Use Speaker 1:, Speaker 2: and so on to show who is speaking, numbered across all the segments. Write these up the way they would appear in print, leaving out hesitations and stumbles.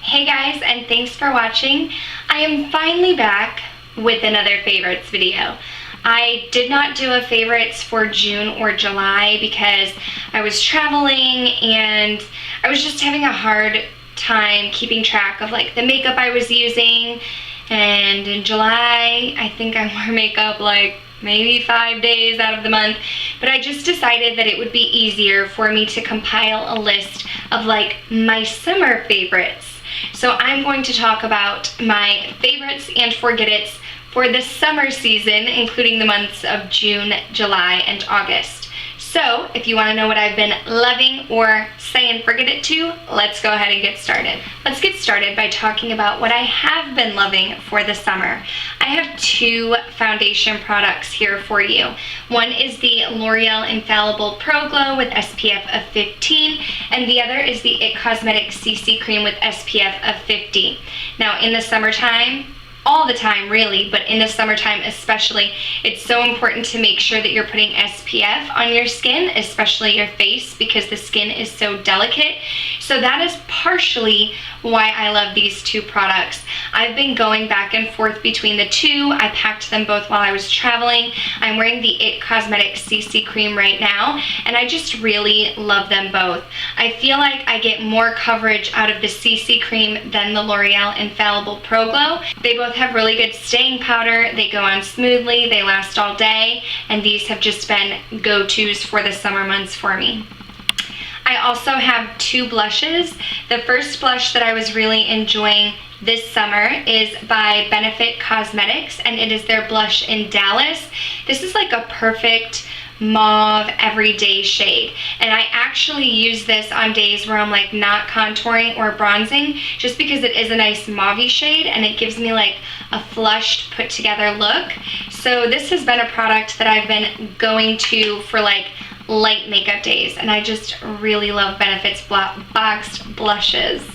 Speaker 1: Hey guys, and thanks for watching. I am finally back with another favorites video. I did not do a favorites for June or July because I was traveling and I was just having a hard time keeping track of like the makeup I was using. And in July, I think I wore makeup like maybe 5 days out of the month, but I just decided that it would be easier for me to compile a list of like my summer favorites. So I'm going to talk about my favorites and forget-its for the summer season, including the months of June, July, and August. So if you want to know what I've been loving or saying forget it to, let's go ahead and get started. Let's get started by talking about what I have been loving for the summer. I have two foundation products here for you. One is the L'Oreal Infallible Pro Glow with SPF of 15, and the other is the IT Cosmetics CC Cream with SPF of 50. Now in the summertime, all the time really, but in the summertime especially, it's so important to make sure that you're putting SPF on your skin, especially your face, because the skin is so delicate. So that is partially why I love these two products. I've been going back and forth between the two. I packed them both while I was traveling. I'm wearing the IT Cosmetics CC Cream right now, and I just really love them both. I feel like I get more coverage out of the CC Cream than the L'Oreal Infallible Pro Glow. They both have really good staying powder. They go on smoothly, they last all day, and these have just been go-tos for the summer months for me. I also have two blushes. The first blush that I was really enjoying this summer is by Benefit Cosmetics, and it is their blush in Dallas. This is like a perfect mauve everyday shade, and I actually use this on days where I'm like not contouring or bronzing, just because it is a nice mauve-y shade and it gives me like a flushed, put together look. So this has been a product that I've been going to for like light makeup days, and I just really love Benefit's boxed blushes.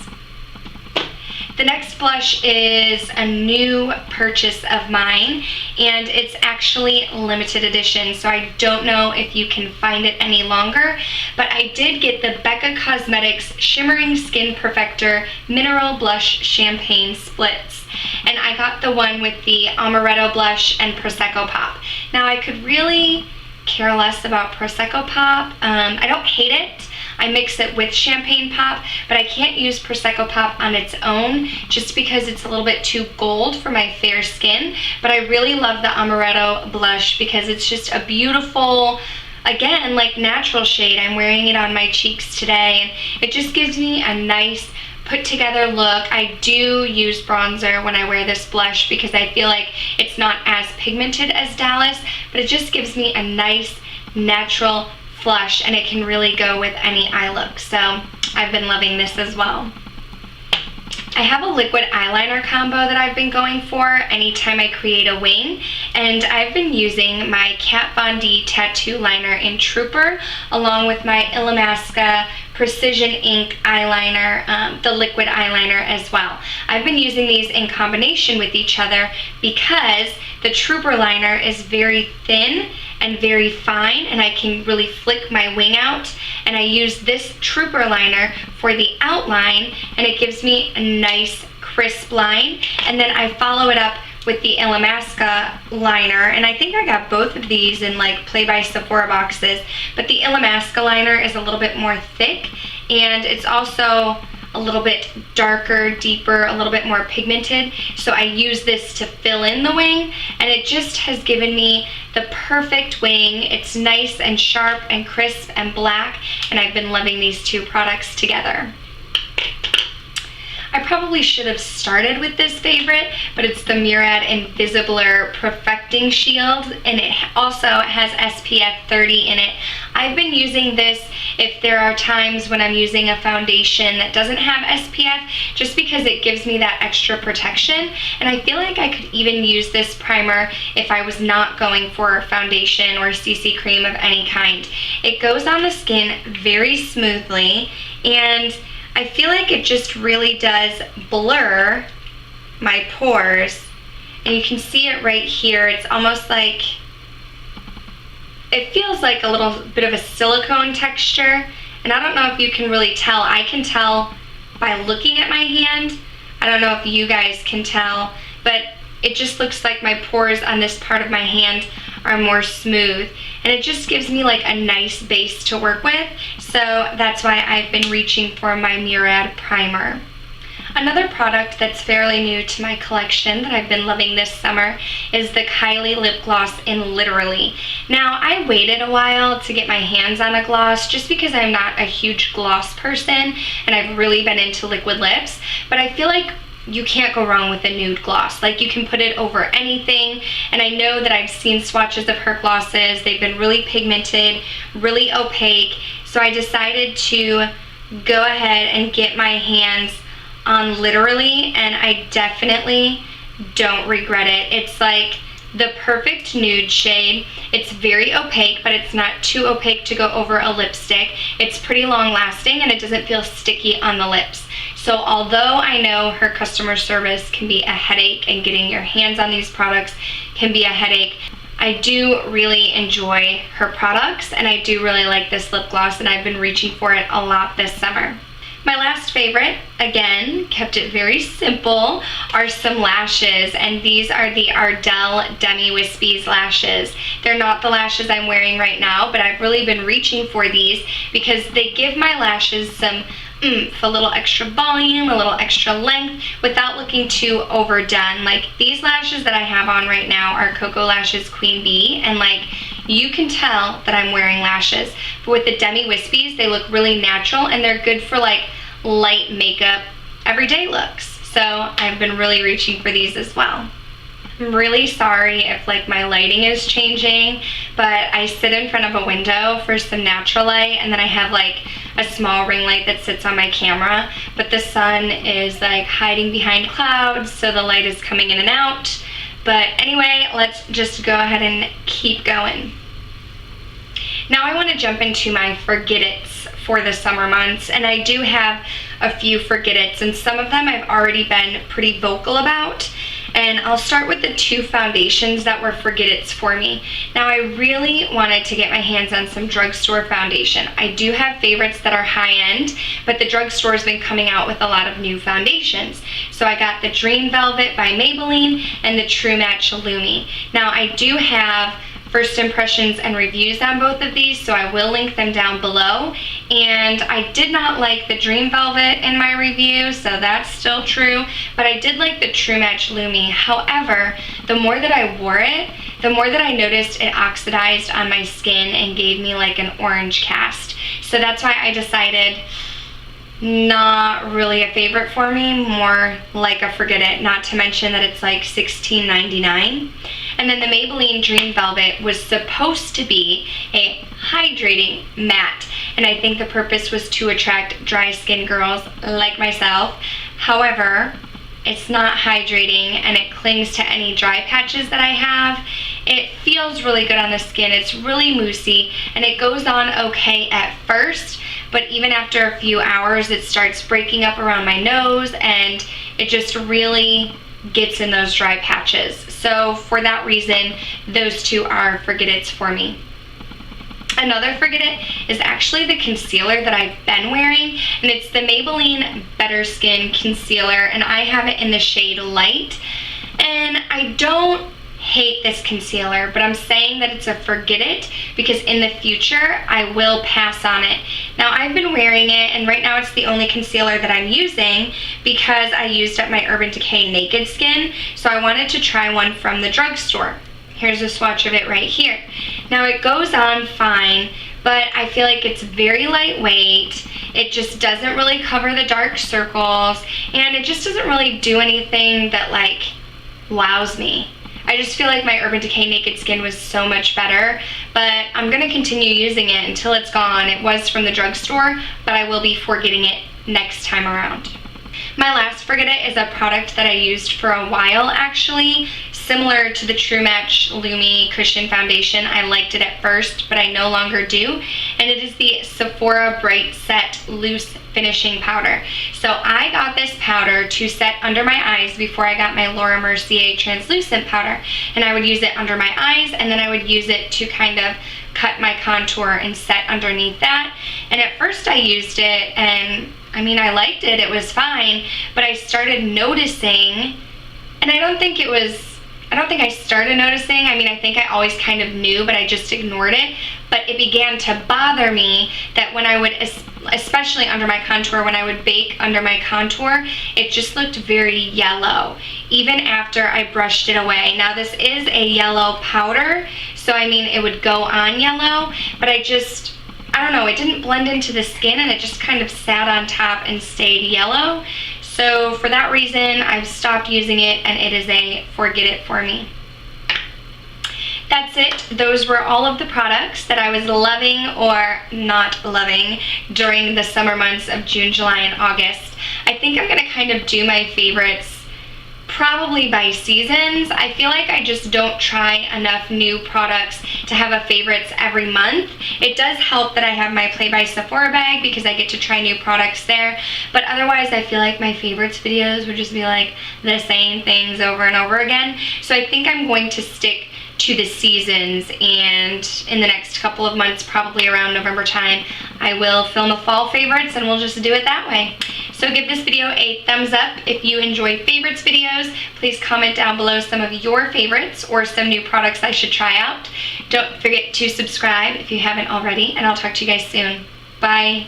Speaker 1: The next blush is a new purchase of mine, and it's actually limited edition, so I don't know if you can find it any longer, but I did get the Becca Cosmetics Shimmering Skin Perfector Mineral Blush Champagne Splits, and I got the one with the Amaretto Blush and Prosecco Pop. Now I could really care less about Prosecco Pop. I don't hate it. I mix it with Champagne Pop, but I can't use Prosecco Pop on its own just because it's a little bit too gold for my fair skin. But I really love the Amaretto blush because it's just a beautiful, again, like natural shade. I'm wearing it on my cheeks today, and it just gives me a nice put together look. I do use bronzer when I wear this blush because I feel like it's not as pigmented as Dallas, but it just gives me a nice natural flush, and it can really go with any eye look. So I've been loving this as well. I have a liquid eyeliner combo that I've been going for anytime I create a wing, and I've been using my Kat Von D Tattoo Liner in Trooper along with my Illamasqua Precision Ink eyeliner, the liquid eyeliner as well. I've been using these in combination with each other because the Trooper liner is very thin and very fine, and I can really flick my wing out, and I use this Trooper liner for the outline, and it gives me a nice crisp line. And then I follow it up with the Illamasqua liner, and I think I got both of these in like Play by Sephora boxes, but the Illamasqua liner is a little bit more thick, and it's also a little bit darker, deeper, a little bit more pigmented. So I use this to fill in the wing, and it just has given me the perfect wing. It's nice and sharp and crisp and black, and I've been loving these two products together. I probably should have started with this favorite, but it's the Murad Invisibler Perfecting Shield, and it also has SPF 30 in it. I've been using this if there are times when I'm using a foundation that doesn't have SPF, just because it gives me that extra protection, and I feel like I could even use this primer if I was not going for a foundation or CC cream of any kind. It goes on the skin very smoothly, and I feel like it just really does blur my pores, and you can see it right here. It's almost like, it feels like a little bit of a silicone texture, and I don't know if you can really tell. I can tell by looking at my hand. I don't know if you guys can tell, but it just looks like my pores on this part of my hand are more smooth, and it just gives me like a nice base to work with. So that's why I've been reaching for my Murad primer. Another product that's fairly new to my collection that I've been loving this summer is the Kylie lip gloss in Literally. Now, I waited a while to get my hands on a gloss just because I'm not a huge gloss person and I've really been into liquid lips, but I feel like you can't go wrong with a nude gloss. Like, you can put it over anything, and I know that I've seen swatches of her glosses. They've been really pigmented, really opaque, so I decided to go ahead and get my hands on Literally, and I definitely don't regret it. It's like the perfect nude shade. It's very opaque, but it's not too opaque to go over a lipstick. It's pretty long lasting, and it doesn't feel sticky on the lips. So although I know her customer service can be a headache and getting your hands on these products can be a headache, I do really enjoy her products, and I do really like this lip gloss, and I've been reaching for it a lot this summer. My last favorite, again, kept it very simple, are some lashes, and these are the Ardell Demi Wispies lashes. They're not the lashes I'm wearing right now, but I've really been reaching for these because they give my lashes some oomph, a little extra volume, a little extra length, without looking too overdone. Like, these lashes that I have on right now are Coco Lashes Queen Bee, and like, you can tell that I'm wearing lashes. But with the Demi Wispies, they look really natural, and they're good for like light makeup, everyday looks. So I've been really reaching for these as well. I'm really sorry if like my lighting is changing, but I sit in front of a window for some natural light, and then I have like a small ring light that sits on my camera, but the sun is like hiding behind clouds, so the light is coming in and out. But anyway, let's just go ahead and keep going. Now I want to jump into my forget-its for the summer months, and I do have a few forget-its, and some of them I've already been pretty vocal about. And I'll start with the two foundations that were forget-its for me. Now, I really wanted to get my hands on some drugstore foundation. I do have favorites that are high-end, but the drugstore's been coming out with a lot of new foundations. So I got the Dream Velvet by Maybelline and the True Match Lumi. Now, I do have first impressions and reviews on both of these, so I will link them down below. And I did not like the Dream Velvet in my review, so that's still true, but I did like the True Match Lumi. However, the more that I wore it, the more that I noticed it oxidized on my skin and gave me like an orange cast. So that's why I decided not really a favorite for me, more like a forget it, not to mention that it's like $16.99. And then the Maybelline Dream Velvet was supposed to be a hydrating matte, and I think the purpose was to attract dry skin girls like myself. However, it's not hydrating, and it clings to any dry patches that I have. It feels really good on the skin. It's really moussey, and it goes on okay at first, but even after a few hours it starts breaking up around my nose, and it just really gets in those dry patches. So for that reason, those two are forget-its for me. Another forget-it is actually the concealer that I've been wearing, and it's the Maybelline Better Skin Concealer, and I have it in the shade Light. And I don't hate this concealer, but I'm saying that it's a forget-it because in the future I will pass on it. Now, I've been wearing it, and right now it's the only concealer that I'm using because I used up my Urban Decay Naked Skin, so I wanted to try one from the drugstore. Here's a swatch of it right here. Now, it goes on fine, but I feel like it's very lightweight. It just doesn't really cover the dark circles, and it just doesn't really do anything that like wows me. I just feel like my Urban Decay Naked Skin was so much better, but I'm going to continue using it until it's gone. It was from the drugstore, but I will be forgetting it next time around. My last forget-it is a product that I used for a while, actually, similar to the True Match Lumi Cushion Foundation. I liked it at first, but I no longer do, and it is the Sephora Bright Set Loose Finishing Powder. So I got this powder to set under my eyes before I got my Laura Mercier translucent powder, and I would use it under my eyes, and then I would use it to kind of cut my contour and set underneath that. And at first I used it, and I mean, I liked it, it was fine, but I started noticing, and I don't think I started noticing. I mean, I think I always kind of knew, but I just ignored it. But it began to bother me that when I would, especially under my contour, when I would bake under my contour, it just looked very yellow, even after I brushed it away. Now, this is a yellow powder, so I mean, it would go on yellow, but I don't know, it didn't blend into the skin, and it just kind of sat on top and stayed yellow. So for that reason, I've stopped using it, and it is a forget it for me. That's it. Those were all of the products that I was loving or not loving during the summer months of June, July, and August. I think I'm gonna kind of do my favorites probably by seasons. I feel like I just don't try enough new products to have a favorites every month. It does help that I have my Play by Sephora bag because I get to try new products there, but otherwise I feel like my favorites videos would just be like the same things over and over again. So I think I'm going to stick to the seasons, and in the next couple of months, probably around November time, I will film a fall favorites, and we'll just do it that way. So give this video a thumbs up if you enjoy favorites videos. Please comment down below some of your favorites or some new products I should try out. Don't forget to subscribe if you haven't already, and I'll talk to you guys soon. Bye.